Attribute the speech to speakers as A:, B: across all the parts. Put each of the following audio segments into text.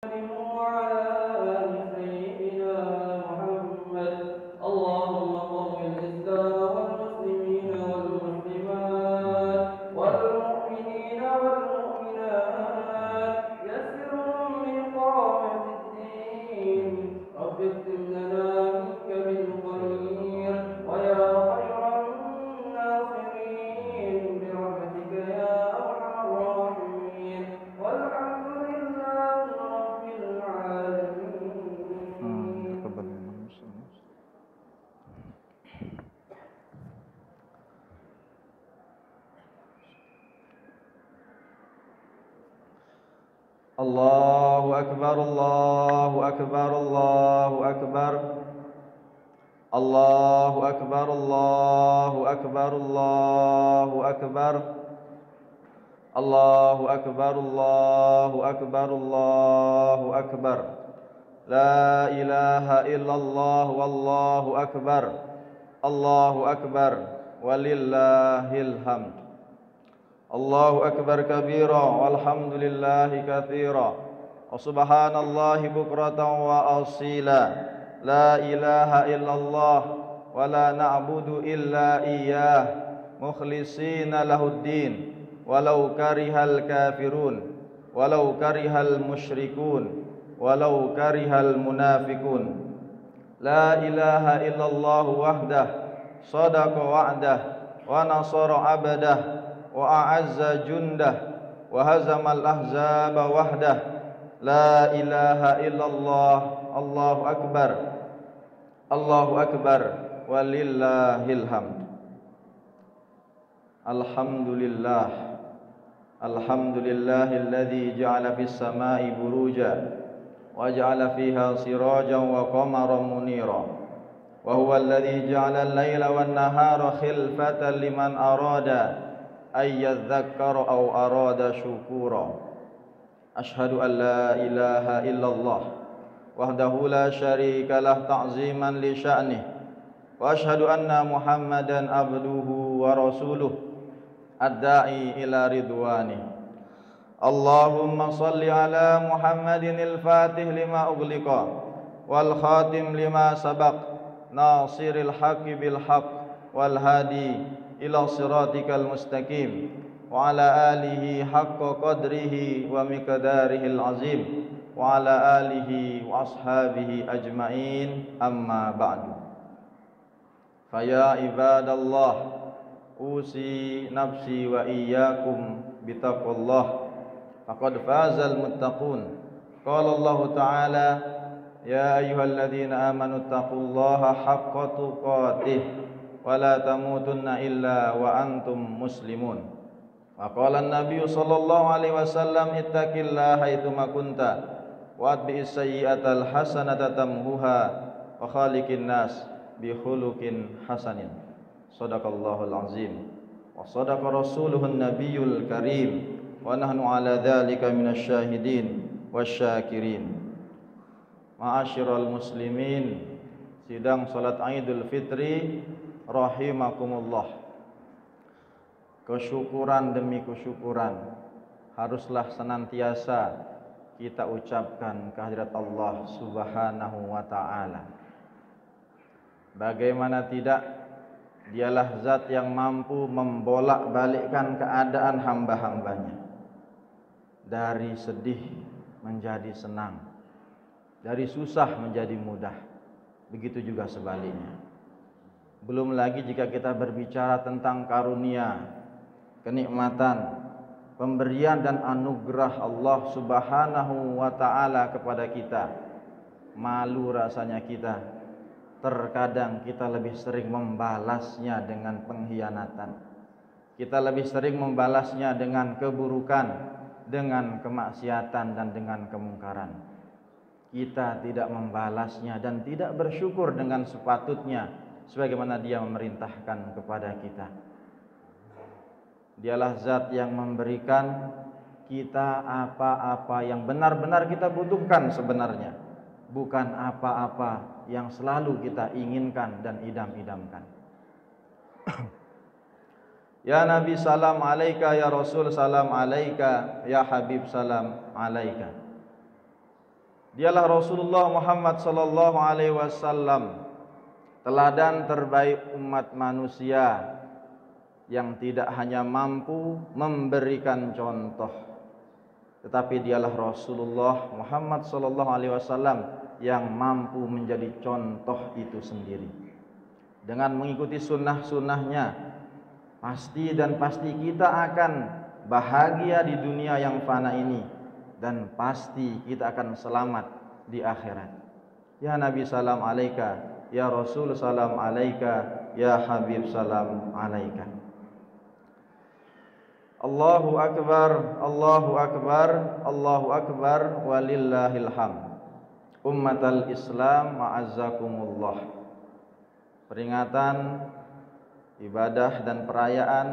A: وعلى آل سيدنا محمد. اللهم قوم الإسلام والمسلمين والمسلمات والمؤمنين والمؤمنات، يسرهم لإقامة الدين. رب اكتب لنا منك بالخير ويا خير الناصرين برحمتك يا أرحم الراحمين. والحمد لله رب العالمين.
B: تقبل منا المسلمين. الله أكبر الله أكبر الله أكبر الله أكبر الله أكبر الله أكبر الله أكبر الله أكبر الله أكبر لا إله إلا الله والله أكبر الله أكبر ولله الحمد. الله أكبر كبيرا والحمد لله كثيرا وسبحان الله بكرة وأصيلا. لا إله إلا الله ولا نعبد إلا إياه مخلصين له الدين ولو كره الكافرون ولو كره المشركون ولو كره المنافقون. لا إله إلا الله وحده صدق وعده ونصر عبده وأعز جنده وهزم الأحزاب وحده. لا إله إلا الله. الله أكبر الله أكبر ولله الحمد. الحمد لله الحمد لله الذي جعل في السماء بروجا وجعل فيها سراجا وقمرا منيرا، وهو الذي جعل الليل والنهار خلفة لمن أراد أن يذكر أو أراد شكورا. أشهد أن لا إله إلا الله وحده لا شريك له تعظيما لشأنه، وأشهد أن محمدا عبده ورسوله الداعي إلى رضوانه. اللهم صل على محمد الفاتح لما أغلق والخاتم لما سبق ناصر الحق بالحق والهادي إلى صراطك المستقيم وعلى آله حق قدره ومقداره العظيم وعلى آله وأصحابه أجمعين. أما بعد، فيا عباد الله أوصي نفسي وإياكم بتقوى الله فقد فاز المتقون. قال الله تعالى: يا أيها الذين آمنوا اتقوا الله حق تقاته ولا تموتن إلا وأنتم مسلمون. وقال النبي صلى الله عليه وسلم: اتق الله حيثما كنت وأتبع السيئة الحسنة تمحوها وخالق الناس بخلق حسن. Sadaqallahul azim wa sadaqa rasuluhun nabiyul karim wa nahnu ala dhalika minasyahidin wasyakirin. Ma'asyiral muslimin, sidang salat Idul Fitri rahimakumullah. Kesyukuran demi kesyukuran haruslah senantiasa kita ucapkan kehadirat Allah Subhanahu wa ta'ala. Bagaimana tidak, Dialah zat yang mampu membolak-balikkan keadaan hamba-hambanya, dari sedih menjadi senang, dari susah menjadi mudah. Begitu juga sebaliknya. Belum lagi jika kita berbicara tentang karunia, kenikmatan, pemberian dan anugerah Allah Subhanahu wa ta'ala kepada kita, malu rasanya kita. Terkadang kita lebih sering membalasnya dengan pengkhianatan. Kita lebih sering membalasnya dengan keburukan, dengan kemaksiatan dan dengan kemungkaran. Kita tidak membalasnya dan tidak bersyukur dengan sepatutnya sebagaimana Dia memerintahkan kepada kita. Dialah zat yang memberikan kita apa-apa yang benar-benar kita butuhkan sebenarnya, bukan apa-apa yang selalu kita inginkan dan idam-idamkan. Ya Nabi salam alaika, ya Rasul salam alaika, ya Habib salam alaika. Dialah Rasulullah Muhammad sallallahu alaihi wasallam, teladan terbaik umat manusia yang tidak hanya mampu memberikan contoh, tetapi dialah Rasulullah Muhammad sallallahu alaihi wasallam yang mampu menjadi contoh itu sendiri. Dengan mengikuti sunnah-sunnahnya, pasti kita akan bahagia di dunia yang fana ini, dan pasti kita akan selamat di akhirat. Ya Nabi salam alaika, ya Rasul salam alaika, ya Habib salam alaika. Allahu akbar, Allahu akbar, Allahu akbar, walillahil hamd. Ummatal Islam, ma'azzakumullah. Peringatan ibadah dan perayaan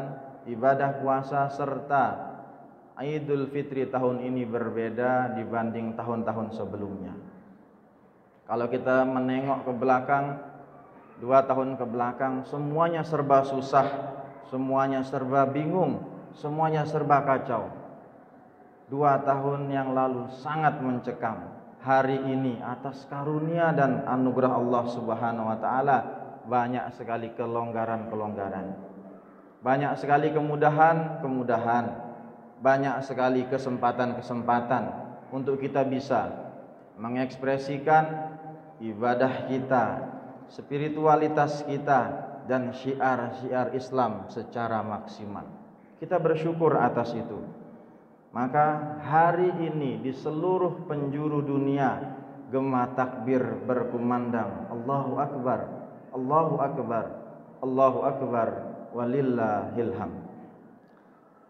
B: ibadah puasa serta Idul Fitri tahun ini berbeda dibanding tahun-tahun sebelumnya. Kalau kita menengok ke belakang, 2 tahun ke belakang, semuanya serba susah, semuanya serba bingung, semuanya serba kacau. 2 tahun yang lalu sangat mencekam. Hari ini atas karunia dan anugerah Allah Subhanahu wa taala banyak sekali kelonggaran-kelonggaran. Banyak sekali kemudahan-kemudahan. Banyak sekali kesempatan-kesempatan untuk kita bisa mengekspresikan ibadah kita, spiritualitas kita, dan syiar-syiar Islam secara maksimal. Kita bersyukur atas itu. Maka hari ini di seluruh penjuru dunia gema takbir berkumandang, Allahu akbar, Allahu akbar, Allahu akbar, walillahil hamd.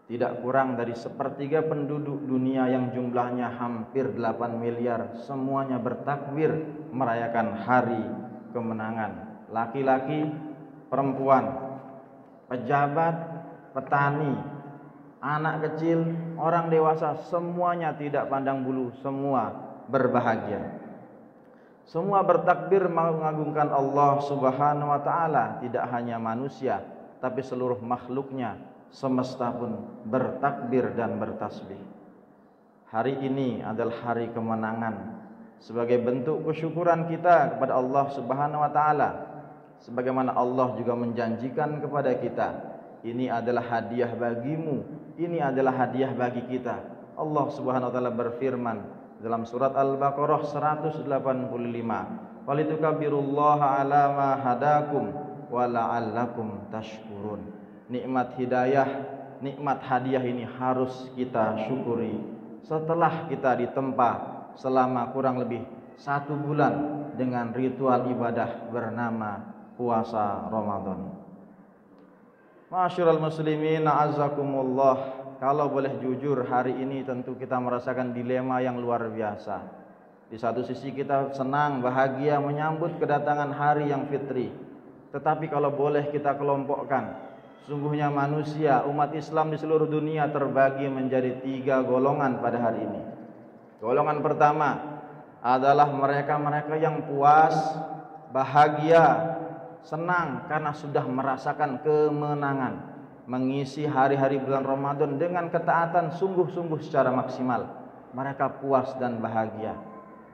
B: Tidak kurang dari 1/3 penduduk dunia yang jumlahnya hampir 8 miliar semuanya bertakbir merayakan hari kemenangan. Laki-laki, perempuan, pejabat, petani, anak kecil, orang dewasa, semuanya tidak pandang bulu, semua berbahagia. Semua bertakbir mengagungkan Allah Subhanahu wa taala, tidak hanya manusia, tapi seluruh makhluknya, semesta pun bertakbir dan bertasbih. Hari ini adalah hari kemenangan, sebagai bentuk kesyukuran kita kepada Allah Subhanahu wa taala. Sebagaimana Allah juga menjanjikan kepada kita, ini adalah hadiah bagimu, ini adalah hadiah bagi kita. Allah Subhanahu wa taala berfirman dalam surat Al-Baqarah 185, "Walitukabbirullaha 'ala ma hadakum wa la'allakum tashkurun." Nikmat hidayah, nikmat hadiah ini harus kita syukuri setelah kita ditempa selama kurang lebih 1 bulan dengan ritual ibadah bernama puasa Ramadan. Ma'asyiral muslimin, a'azzakumullah. Kalau boleh jujur, hari ini tentu kita merasakan dilema yang luar biasa. Di satu sisi kita senang, bahagia menyambut kedatangan hari yang fitri. Tetapi kalau boleh kita kelompokkan, sungguhnya manusia, umat Islam di seluruh dunia terbagi menjadi 3 golongan pada hari ini. Golongan pertama adalah mereka-mereka yang puas, bahagia, senang karena sudah merasakan kemenangan, mengisi hari-hari bulan Ramadan dengan ketaatan sungguh-sungguh secara maksimal. Mereka puas dan bahagia.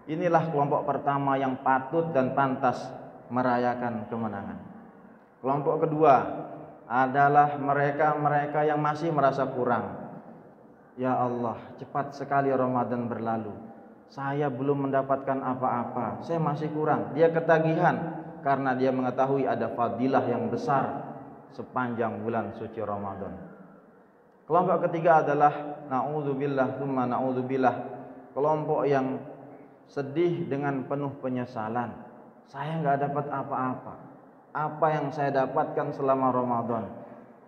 B: Inilah kelompok pertama yang patut dan pantas merayakan kemenangan. Kelompok kedua adalah mereka-mereka yang masih merasa kurang. Ya Allah, cepat sekali Ramadan berlalu. Saya belum mendapatkan apa-apa, saya masih kurang. Dia ketagihan karena dia mengetahui ada fadilah yang besar sepanjang bulan suci Ramadan. Kelompok ketiga adalah na'udzubillah tsumma na'udzubillah, kelompok yang sedih dengan penuh penyesalan. Saya enggak dapat apa-apa. Apa yang saya dapatkan selama Ramadan?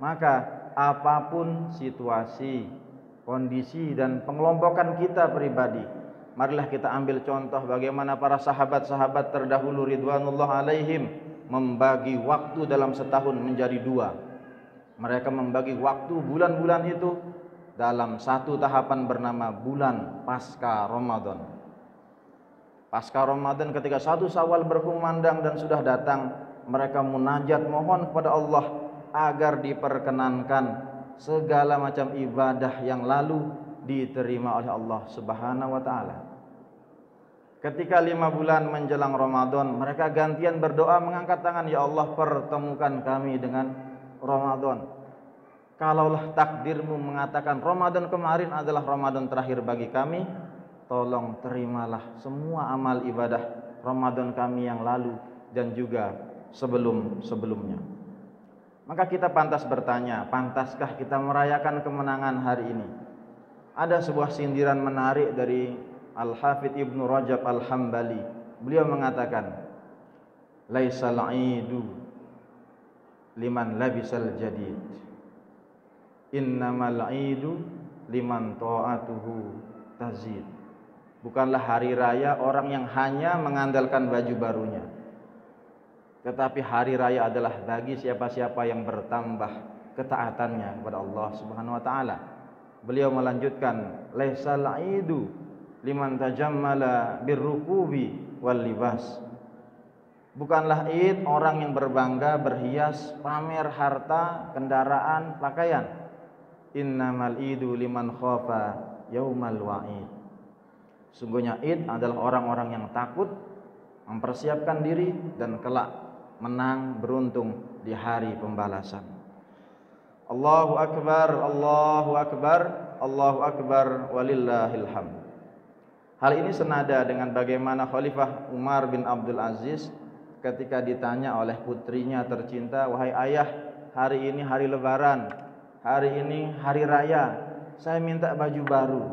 B: Maka apapun situasi, kondisi dan pengelompokan kita pribadi, marilah kita ambil contoh bagaimana para sahabat-sahabat terdahulu ridwanullah alaihim membagi waktu dalam setahun menjadi 2. Mereka membagi waktu bulan-bulan itu dalam satu tahapan bernama bulan pasca Ramadan. Pasca Ramadan ketika 1 Syawal berkumandang dan sudah datang, mereka munajat mohon kepada Allah agar diperkenankan segala macam ibadah yang lalu diterima oleh Allah Subhanahu wa taala. Ketika 5 bulan menjelang Ramadan, mereka gantian berdoa mengangkat tangan, ya Allah pertemukan kami dengan Ramadan. Kalaulah takdirmu mengatakan Ramadan kemarin adalah Ramadan terakhir bagi kami, tolong terimalah semua amal ibadah Ramadan kami yang lalu dan juga sebelum-sebelumnya. Maka kita pantas bertanya, pantaskah kita merayakan kemenangan hari ini? Ada sebuah sindiran menarik dari Al-Hafidh Ibnu Rajab Al-Hambali. Beliau mengatakan, laisal aidu liman labisal jadid, innamal aidu liman ta'atuhu tazid. Bukanlah hari raya orang yang hanya mengandalkan baju barunya, tetapi hari raya adalah bagi siapa-siapa yang bertambah ketaatannya kepada Allah Subhanahu wa taala. Beliau melanjutkan, laisal aidu liman tajammala birrukubi wal libas. Bukanlah id orang yang berbangga, berhias, pamer harta, kendaraan, pakaian. Innamal idu liman khafa yaumal wa'id. Sungguhnya id adalah orang-orang yang takut, mempersiapkan diri dan kelak menang beruntung di hari pembalasan. Allahu akbar, Allahu akbar, Allahu akbar walillahil hamd. Hal ini senada dengan bagaimana Khalifah Umar bin Abdul Aziz ketika ditanya oleh putrinya tercinta, wahai ayah, hari ini hari lebaran, hari ini hari raya, saya minta baju baru.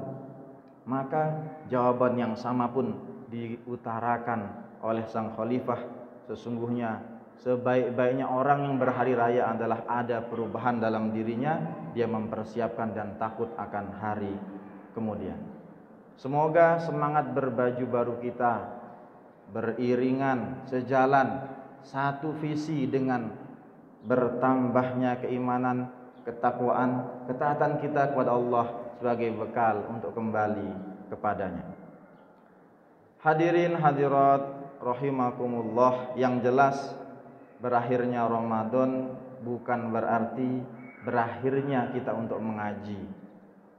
B: Maka jawaban yang sama pun diutarakan oleh sang khalifah, sesungguhnya sebaik-baiknya orang yang berhari raya adalah ada perubahan dalam dirinya, dia mempersiapkan dan takut akan hari kemudian. Semoga semangat berbaju baru kita beriringan, sejalan, satu visi dengan bertambahnya keimanan, ketakwaan, ketaatan kita kepada Allah sebagai bekal untuk kembali kepadanya. Hadirin hadirat rahimakumullah, yang jelas berakhirnya Ramadan bukan berarti berakhirnya kita untuk mengaji,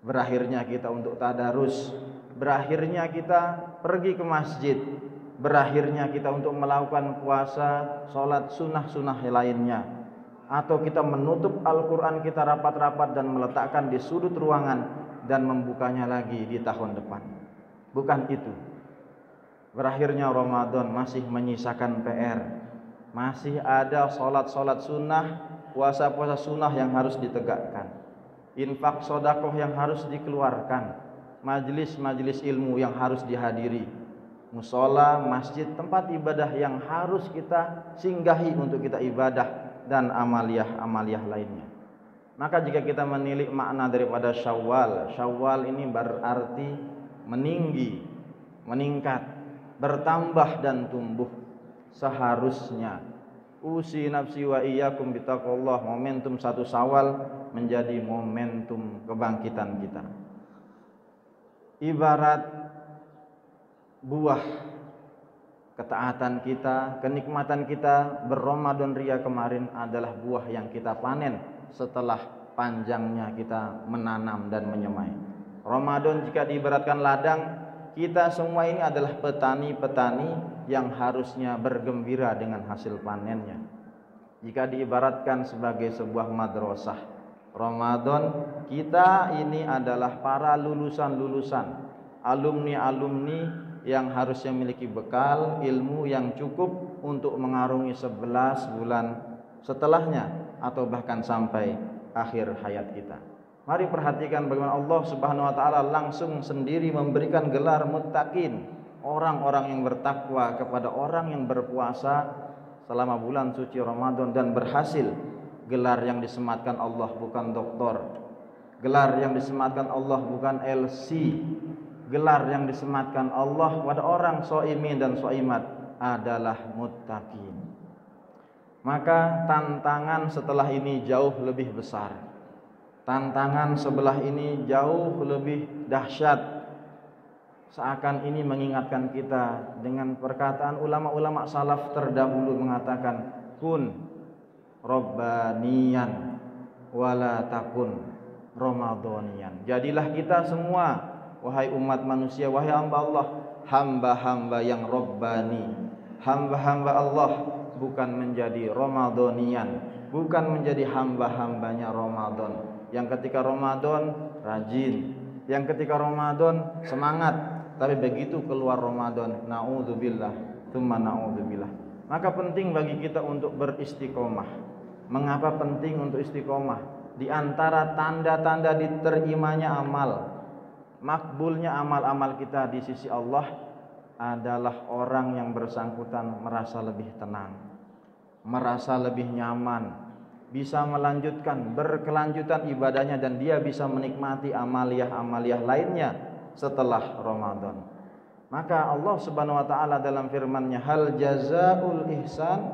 B: berakhirnya kita untuk tadarus, berakhirnya kita pergi ke masjid, berakhirnya kita untuk melakukan puasa, sholat sunnah-sunnah lainnya, atau kita menutup Al-Quran kita rapat-rapat dan meletakkan di sudut ruangan dan membukanya lagi di tahun depan. Bukan itu. Berakhirnya Ramadan masih menyisakan PR, masih ada sholat-sholat sunnah, puasa-puasa sunnah yang harus ditegakkan, infak sodakoh yang harus dikeluarkan, majelis-majelis ilmu yang harus dihadiri, musola, masjid, tempat ibadah yang harus kita singgahi untuk kita ibadah, dan amaliyah-amaliyah lainnya. Maka jika kita menilik makna daripada Syawal, Syawal ini berarti meninggi, meningkat, bertambah dan tumbuh. Seharusnya usi nafsi wa iyyakum bitaqwallah, momentum 1 Syawal menjadi momentum kebangkitan kita. Ibarat buah ketaatan kita, kenikmatan kita berRamadan ria kemarin adalah buah yang kita panen setelah panjangnya kita menanam dan menyemai. Ramadan jika diibaratkan ladang, kita semua ini adalah petani-petani yang harusnya bergembira dengan hasil panennya. Jika diibaratkan sebagai sebuah madrasah, Ramadan kita ini adalah para lulusan-lulusan, alumni-alumni yang harusnya memiliki bekal ilmu yang cukup untuk mengarungi 11 bulan setelahnya atau bahkan sampai akhir hayat kita. Mari perhatikan bagaimana Allah Subhanahu wa taala langsung sendiri memberikan gelar muttaqin, orang-orang yang bertakwa kepada orang yang berpuasa selama bulan suci Ramadan dan berhasil. Gelar yang disematkan Allah bukan doktor, gelar yang disematkan Allah bukan LC, gelar yang disematkan Allah pada orang shaimin dan shaimat adalah muttaqin. Maka tantangan setelah ini jauh lebih besar, tantangan sebelah ini jauh lebih dahsyat. Seakan ini mengingatkan kita dengan perkataan ulama-ulama salaf terdahulu mengatakan, kun Rabbaniyan wala takun Ramadhaniyan. Jadilah kita semua, wahai umat manusia, wahai hamba Allah, hamba-hamba yang Rabbani. Hamba-hamba Allah bukan menjadi Ramadhanian, bukan menjadi hamba-hambanya Ramadan yang ketika Ramadan rajin, yang ketika Ramadan semangat, tapi begitu keluar Ramadan naudzubillah, tsumma naudzubillah. Maka penting bagi kita untuk beristiqomah. Mengapa penting untuk istiqomah? Di antara tanda-tanda diterimanya amal, makbulnya amal-amal kita di sisi Allah adalah orang yang bersangkutan merasa lebih tenang, merasa lebih nyaman, bisa melanjutkan berkelanjutan ibadahnya, dan dia bisa menikmati amaliyah-amaliyah lainnya setelah Ramadan. Maka Allah Subhanahu wa taala dalam firman-Nya, hal jazaul ihsan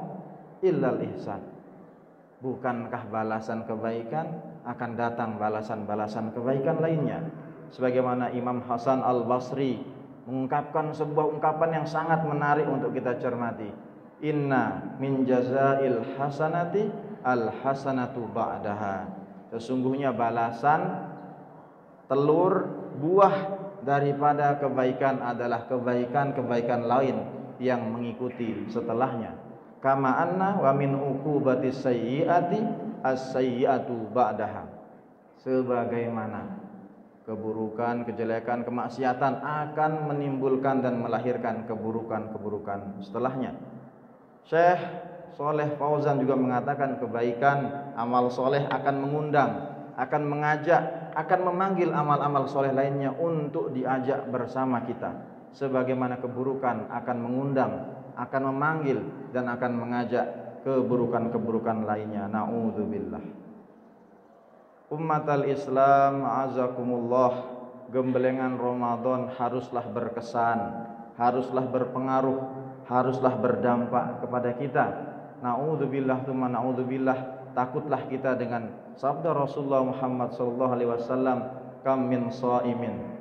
B: illal ihsan. Bukankah balasan kebaikan akan datang balasan-balasan kebaikan lainnya? Sebagaimana Imam Hasan Al-Basri mengungkapkan sebuah ungkapan yang sangat menarik untuk kita cermati. Inna min jazail hasanati al hasanatu ba'daha. Sesungguhnya balasan telur buah daripada kebaikan adalah kebaikan-kebaikan lain yang mengikuti setelahnya. Kama anna wa min uqubatis sayyiati as-sayyiatu ba'daha. Sebagaimana keburukan, kejelekan, kemaksiatan akan menimbulkan dan melahirkan keburukan-keburukan setelahnya. Syekh Saleh Fauzan juga mengatakan kebaikan, amal soleh akan mengundang, akan mengajak, akan memanggil amal-amal soleh lainnya untuk diajak bersama kita. Sebagaimana keburukan akan mengundang, akan memanggil, dan akan mengajak keburukan-keburukan lainnya. Na'udzubillah. Ummatal Islam azakumullah, gembelengan Ramadan haruslah berkesan, haruslah berpengaruh, haruslah berdampak kepada kita. Na'udzubillah tsumma na'udzubillah, takutlah kita dengan sabda Rasulullah Muhammad sallallahu alaihi wasallam, kam min shaimin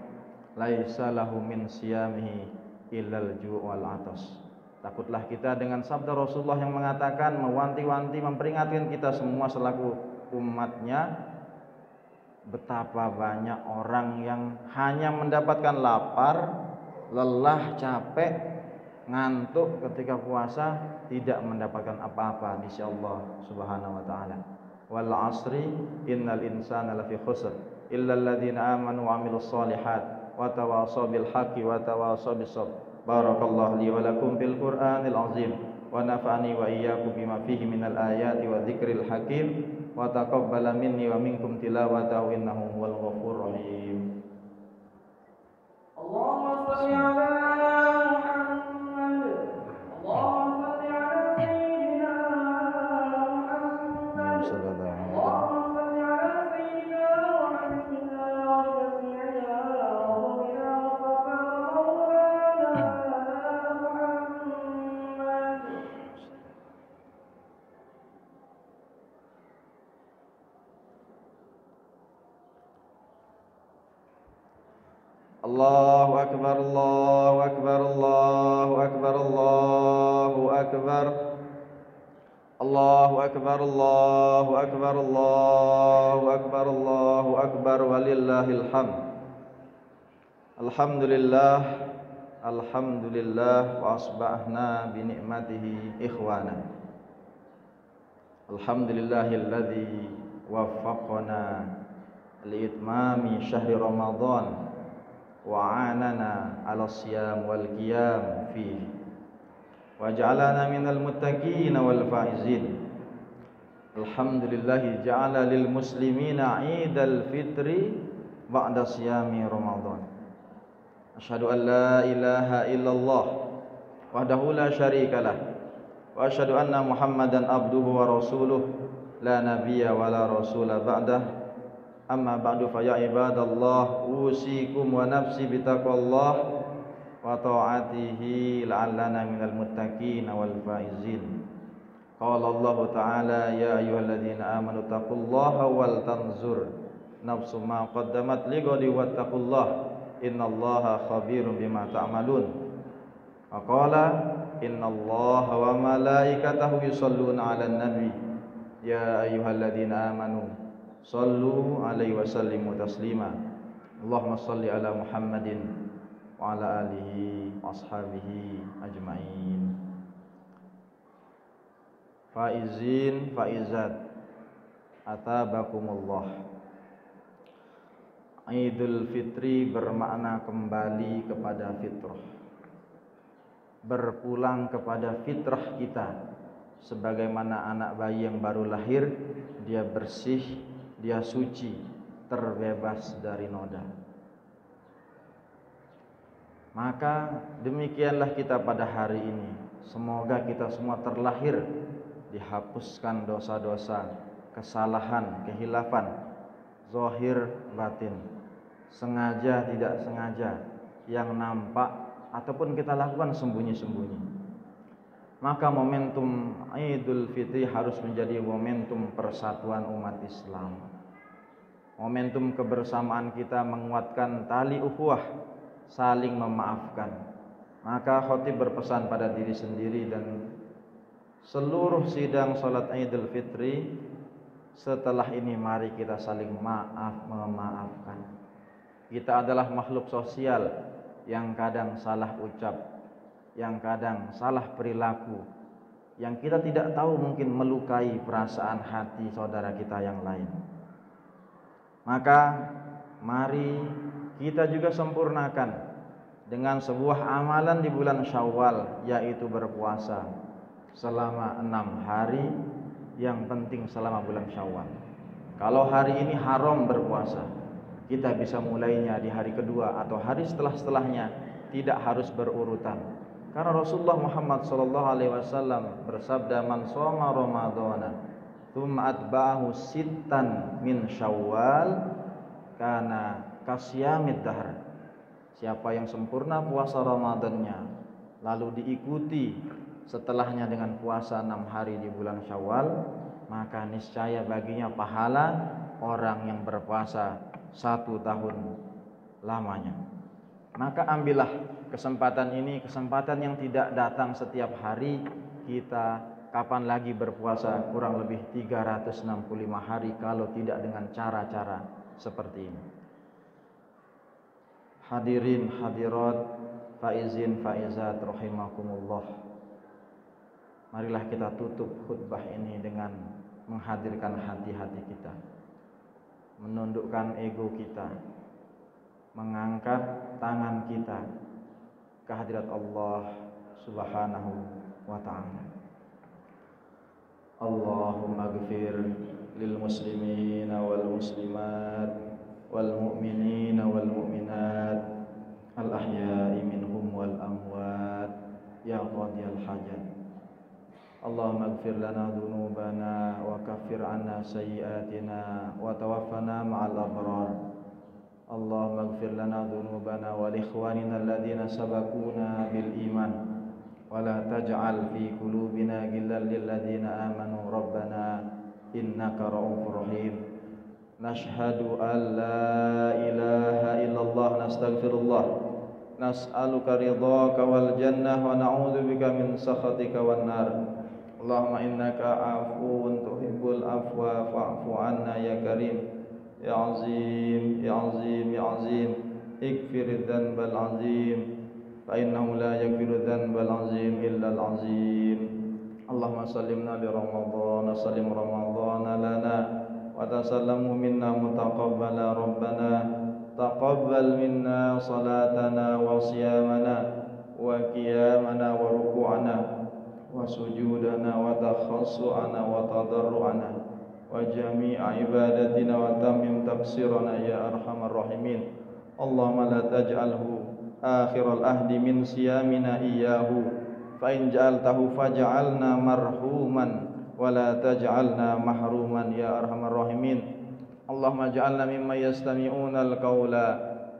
B: laisa lahu min siyamihi illal ju' wal atas. Takutlah kita dengan sabda Rasulullah yang mengatakan, mewanti-wanti, memperingatkan kita semua selaku umatnya, betapa banyak orang yang hanya mendapatkan lapar, lelah, capek, ngantuk ketika puasa, tidak mendapatkan apa-apa di sisi Allah Subhanahu wa taala. Wal 'asri innal insana lafi khusr illa alladziina aamanu wa 'amilus shalihat wa tawashaw bil haqqi wa tawashaw bis sabr. Barakallahu li wa lakum fil Qur'anil azim wa nafa'ani wa iyyakum bima fihi minal ayati wa dzikril hakim wa taqabbala minni wa minkum tilawatahu innahu huwal ghafurur rahim.
A: Allahumma shalli ala Muhammad. Allahumma shalli ala sayyidina Muhammad. Allahumma shalli ala sayyidina wa habibina wa syafi'ina wa rabbina Mustafa Maulana Muhammad.
B: Allahu akbar, Allahu akbar, Allahu akbar, Allahu akbar. Allahu akbar, Allahu akbar, Allahu akbar, Allahu akbar, walillahil hamd. Alhamdulillah, alhamdulillah, wa asbahna bi ni'matihi ikhwana. Alhamdulillahilladzi waffaqana li itmami syahri Ramadan wa 'anana 'ala siyam wal qiyam fihi wa ja'alana minal muttaqin wal faizin. Alhamdulillah ja'ala lil muslimina 'idal fitri ba'da siyami Ramadan. Asyhadu an la ilaha illallah wahdahu la syarikalah wa asyhadu anna Muhammadan abduhu wa rasuluh la nabiyya wa la rasula ba'dah. Amma ba'du fa ya ibadallah, usikum wa nafsi bitaqwallah wa ta'atihi la'allana minal muttaqin wal faizin. Qala Allah ta'ala ya ayyuhalladzina amanu taqullaha wal tanzur nafsum ma qaddamat lighadi wattaqullaha innallaha khabirum bima ta'malun. Wa qala innallaha wa malaikatahu yusholluna 'alan nabi ya ayyuhalladzina amanu sallu alaihi wa sallimu taslima. Allahumma salli ala Muhammadin wa ala alihi washabihi ajmain. Faizin faizat atabakumullah. Idul Fitri bermakna kembali kepada fitrah, berpulang kepada fitrah kita. Sebagaimana anak bayi yang baru lahir, dia bersih, dia suci, terbebas dari noda. Maka demikianlah kita pada hari ini. Semoga kita semua terlahir dihapuskan dosa-dosa, kesalahan, kehilafan, zahir batin, sengaja tidak sengaja, yang nampak ataupun kita lakukan sembunyi-sembunyi. Maka momentum Idul Fitri harus menjadi momentum persatuan umat Islam, momentum kebersamaan kita, menguatkan tali ukhuwah, saling memaafkan. Maka khatib berpesan pada diri sendiri dan seluruh sidang salat Idul Fitri, setelah ini mari kita saling memaafkan. Kita adalah makhluk sosial yang kadang salah ucap, yang kadang salah perilaku, yang kita tidak tahu mungkin melukai perasaan hati saudara kita yang lain. Maka mari kita juga sempurnakan dengan sebuah amalan di bulan Syawal, yaitu berpuasa selama 6 hari. Yang penting selama bulan Syawal. Kalau hari ini haram berpuasa, kita bisa mulainya di hari kedua atau hari setelah-setelahnya, tidak harus berurutan. Karena Rasulullah Muhammad SAW bersabda, "Man shoma Ramadhana tsumma atba'ahu sittan min Syawal kana kasyamid dahr." Siapa yang sempurna puasa Ramadannya lalu diikuti setelahnya dengan puasa 6 hari di bulan Syawal, maka niscaya baginya pahala orang yang berpuasa 1 tahun lamanya. Maka ambillah kesempatan ini, kesempatan yang tidak datang setiap hari. Kita kapan lagi berpuasa kurang lebih 365 hari kalau tidak dengan cara-cara seperti ini. Hadirin hadirat, faizin faizat rahimakumullah. Marilah kita tutup khutbah ini dengan menghadirkan hati-hati kita, menundukkan ego kita, mengangkat tangan kita ke hadirat Allah Subhanahu wa ta'ala. Allahumma ighfir lil muslimina wal muslimat wal mu'minina wal mu'minat al ahya'i minhum wal amwat ya qadiyal hajat. Allahumma ighfir lana dhunubana wa kaffir anna sayyiatina wa tawaffana ma'al abrar. Allahumma ighfir lana dhunubana wa li ikhwanina alladhina sabaquna bil iman wa la taj'al fi qulubina ghillan lil ladzina amanu rabbana innaka ra'ufur rahim. Nashhadu an la ilaha illallah, nastaghfirullah, nas'aluka ridhaka wal jannah wa na'udzubika min sakhatika wan nar. Allahumma innaka afuwun tuhibbul afwa fa'fu anna ya karim. Ya azim, ya azim, ya azim, ikfir dhanbal azim, fa innahu la yaghfiru dhanbal azim illa al azim. Allahumma sallimna li Ramadhan, sallim Ramadhan lana wa tasallamhu minna mutaqabbala. Rabbana taqabbal minna salatana wa siyamana wa qiyamana wa ruku'ana wa sujudana wa takhassu'ana wa tadarru'ana wa jami'a ibadatina wa tamim taqsirana ya arhamar rahimin. Allahumma la taj'alhu akhiral ahdi min siyamina iyyahu, fa in ja'altahu faj'alna marhuman wa la taj'alna mahruman ya arhamar rahimin. Allahumma ja'alna mimman yastami'una al-qawla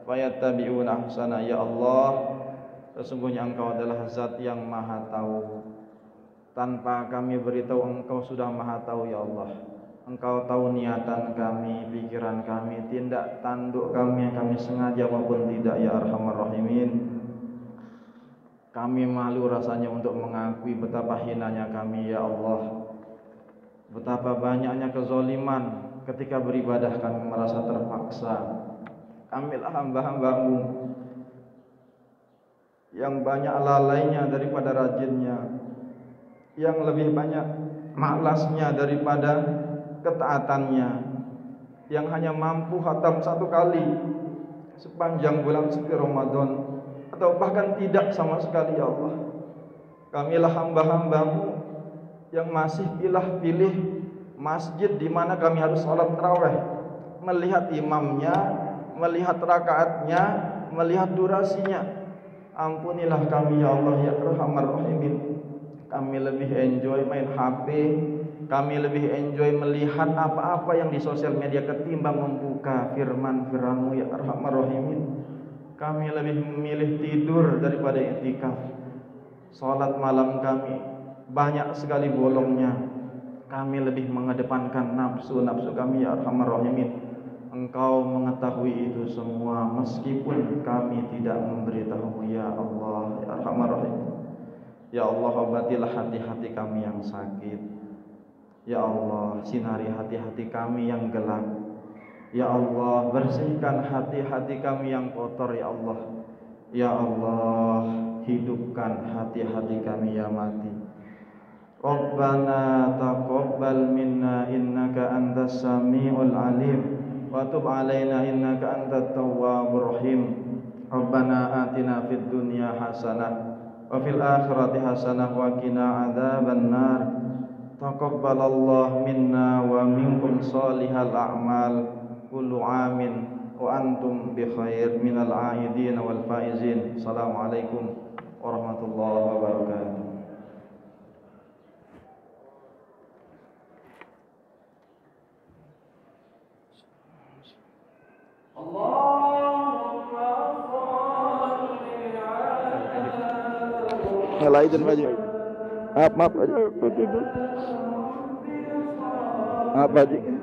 B: fayattabi'una ahsana. Ya Allah, sesungguhnya Engkau adalah zat yang maha tahu. Tanpa kami beritahu, Engkau sudah maha tahu ya Allah. Engkau tahu niatan kami, pikiran kami, tindak tanduk kami yang kami sengaja maupun tidak ya arhamar rahimin. Kami malu rasanya untuk mengakui betapa hinanya kami ya Allah. Betapa banyaknya kezaliman ketika beribadah, kami merasa terpaksa. Kamilah hamba-hamba-Mu, yang banyak lalainya daripada rajinnya, yang lebih banyak malasnya daripada ketaatannya, yang hanya mampu khatam 1 kali sepanjang bulan suci Ramadan, atau bahkan tidak sama sekali. Ya Allah, kamilah hamba-Hambamu yang masih pilih masjid di mana kami harus sholat tarawih, melihat imamnya, melihat rakaatnya, melihat durasinya. Ampunilah kami ya Allah ya Arhamar Rahimin. Kami lebih enjoy main HP, kami lebih enjoy melihat apa-apa yang di sosial media ketimbang membuka firman-Mu ya Arhamar Rahimin. Kami lebih memilih tidur daripada i'tikaf. Salat malam kami banyak sekali bolongnya. Kami lebih mengedepankan nafsu-nafsu kami ya Arhamar Rahimin. Engkau mengetahui itu semua meskipun kami tidak memberitahu ya Allah ya Arhamar Rahim. Ya Allah, obatilah hati-hati kami yang sakit. Ya Allah, sinari hati-hati kami yang gelap. Ya Allah, bersihkan hati-hati kami yang kotor ya Allah. Ya Allah, hidupkan hati-hati kami yang mati. Rabbana taqabbal minna innaka antas samiul alim wa tub alaina innaka antat tawwabur rahim. Rabbana atina fid dunya hasanah wa fil akhirati hasanah wa qina adzaban nar. Taqabbalallahu minna wa minkum salihal a'mal. Kullu amin wa antum bi khair minal aidin wal faizin. Assalamualaikum warahmatullahi wabarakatuh. Ngelaidin Pak Haji. Maaf Pak Haji. Maaf Pak Haji.